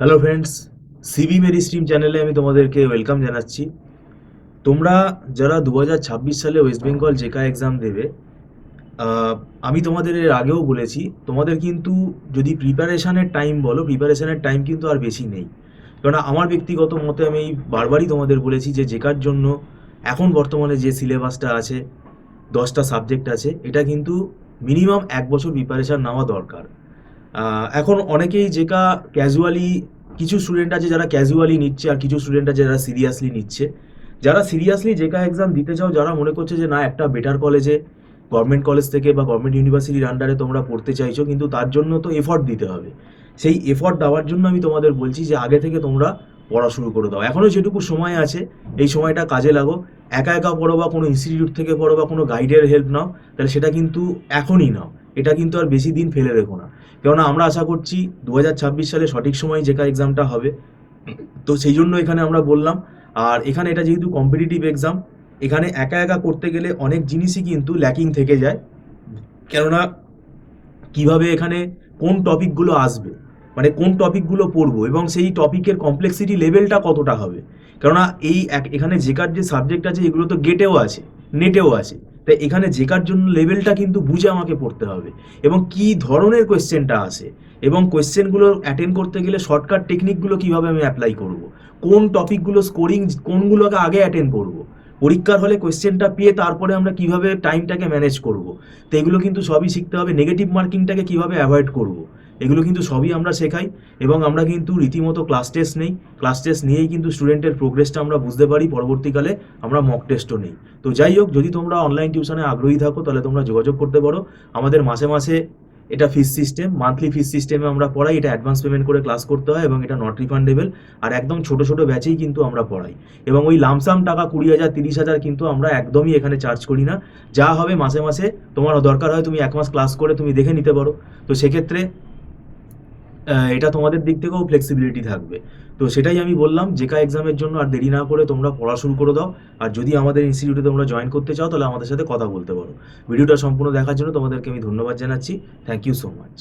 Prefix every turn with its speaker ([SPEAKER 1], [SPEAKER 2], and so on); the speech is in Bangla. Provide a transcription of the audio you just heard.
[SPEAKER 1] Hello friends, Sibi Mary stream চ্যানেলে আমি তোমাদেরকে ওয়েলকাম জানাচ্ছি। তোমরা যারা 2026 সালে ওয়েস্ট বেঙ্গল জেকা এক্সাম দেবে, আমি তোমাদের এর আগেও বলেছি, তোমাদের কিন্তু যদি প্রিপারেশানের টাইম বলো, প্রিপারেশানের টাইম কিন্তু আর বেশি নেই। কেননা আমার ব্যক্তিগত মতে আমি বারবারই তোমাদের বলেছি যে জেকার জন্য এখন বর্তমানে যে সিলেবাসটা আছে, 10টা সাবজেক্ট আছে, এটা কিন্তু মিনিমাম 1 বছর প্রিপারেশান নেওয়া দরকার। এখন অনেকেই যেটা ক্যাজুয়ালি, কিছু স্টুডেন্ট আছে যারা ক্যাজুয়ালি নিচ্ছে, আর কিছু স্টুডেন্ট আছে যারা সিরিয়াসলি নিচ্ছে। যারা সিরিয়াসলি যেটা এক্সাম দিতে চাও, যারা মনে করছে যে না একটা বেটার কলেজে, গভর্নমেন্ট কলেজ থেকে বা গভর্নমেন্ট ইউনিভার্সিটির আন্ডারে তোমরা পড়তে চাইছো, কিন্তু তার জন্য তো এফর্ট দিতে হবে। সেই এফর্ট দেওয়ার জন্য আমি তোমাদের বলছি যে আগে থেকে তোমরা পড়া শুরু করে দাও। এখনও যেটুকু সময় আছে, এই সময়টা কাজে লাগো। একা একা পড়ো বা কোনো ইনস্টিটিউট থেকে পড়ো বা কোনো গাইডের হেল্প নাও, তাহলে সেটা কিন্তু এখনই নাও। এটা কিন্তু আর বেশি দিন ফেলে রেখো না। কেননা আমরা আশা করছি 2026 সালে সঠিক সময় জেকা এক্সামটা হবে। তো সেই জন্য এখানে আমরা বললাম। আর এখানে এটা যেহেতু কম্পিটিটিভ এক্সাম, এখানে একা একা করতে গেলে অনেক জিনিসই কিন্তু ল্যাকিং থেকে যায়। কেননা কিভাবে এখানে কোন টপিকগুলো আসবে, মানে কোন টপিকগুলো পড়বো এবং সেই টপিকের কমপ্লেক্সিটি লেভেলটা কতটা হবে। কেননা এখানে জেকার যে সাবজেক্ট আছে এগুলো তো গেটেও আছে, নেটেও আছে। তাই এখানে জেকার জন্য লেভেলটা কিন্তু বুঝে আমাকে পড়তে হবে, এবং কি ধরনের কোয়েশ্চেনটা আসে, এবং কোয়েশ্চেনগুলো অ্যাটেন্ড করতে গেলে শর্টকাট টেকনিকগুলো কিভাবে আমি অ্যাপ্লাই করব, কোন টপিকগুলো স্কোরিং কোনগুলোকে আগে অ্যাটেন্ড করব, পরীক্ষার হলে কোয়েশ্চেনটা পেয়ে তারপরে আমরা কিভাবে টাইমটাকে ম্যানেজ করব। তো এগুলো কিন্তু সবই শিখতে হবে। নেগেটিভ মার্কিংটাকে কিভাবে অ্যাভয়েড করব, এগুলো কিন্তু সবই আমরা শেখাই। এবং আমরা কিন্তু রীতিমতো ক্লাস টেস্ট নেই। ক্লাস টেস্ট নিয়েই কিন্তু স্টুডেন্টের প্রোগ্রেসটা আমরা বুঝতে পারি। পরবর্তীকালে আমরা মক টেস্টও নেই। তো যাই হোক, যদি তোমরা অনলাইন টিউশনে আগ্রহী থাকো তাহলে তোমরা যোগাযোগ করতে পারো। আমাদের মাসে মাসে এটা ফিস সিস্টেম, মান্থলি ফিস সিস্টেমে আমরা পড়াই। এটা অ্যাডভান্স পেমেন্ট করে ক্লাস করতে হয় এবং এটা নট রিফান্ডেবল। আর একদম ছোট ছোট ব্যাচেই কিন্তু আমরা পড়াই। এবং ওই লামসাম টাকা 20,000 30,000 কিন্তু আমরা একদমই এখানে চার্জ করি না। যা হবে মাসে মাসে, তোমার দরকার হয় তুমি 1 মাস ক্লাস করে তুমি দেখে নিতে পারো। তো সেক্ষেত্রে এটা তোমাদের দিক থেকেও ফ্লেক্সিবিলিটি থাকবে। তো সেটাই আমি বললাম, জেকা এক্সামের জন্য আর দেরি না করে তোমরা পড়া শুরু করে দাও। আর যদি আমাদের ইনস্টিটিউটে তোমরা জয়েন করতে চাও তাহলে আমাদের সাথে কথা বলতে পারো। ভিডিওটা সম্পূর্ণ দেখার জন্য তোমাদেরকে আমি ধন্যবাদ জানাচ্ছি। Thank you so much.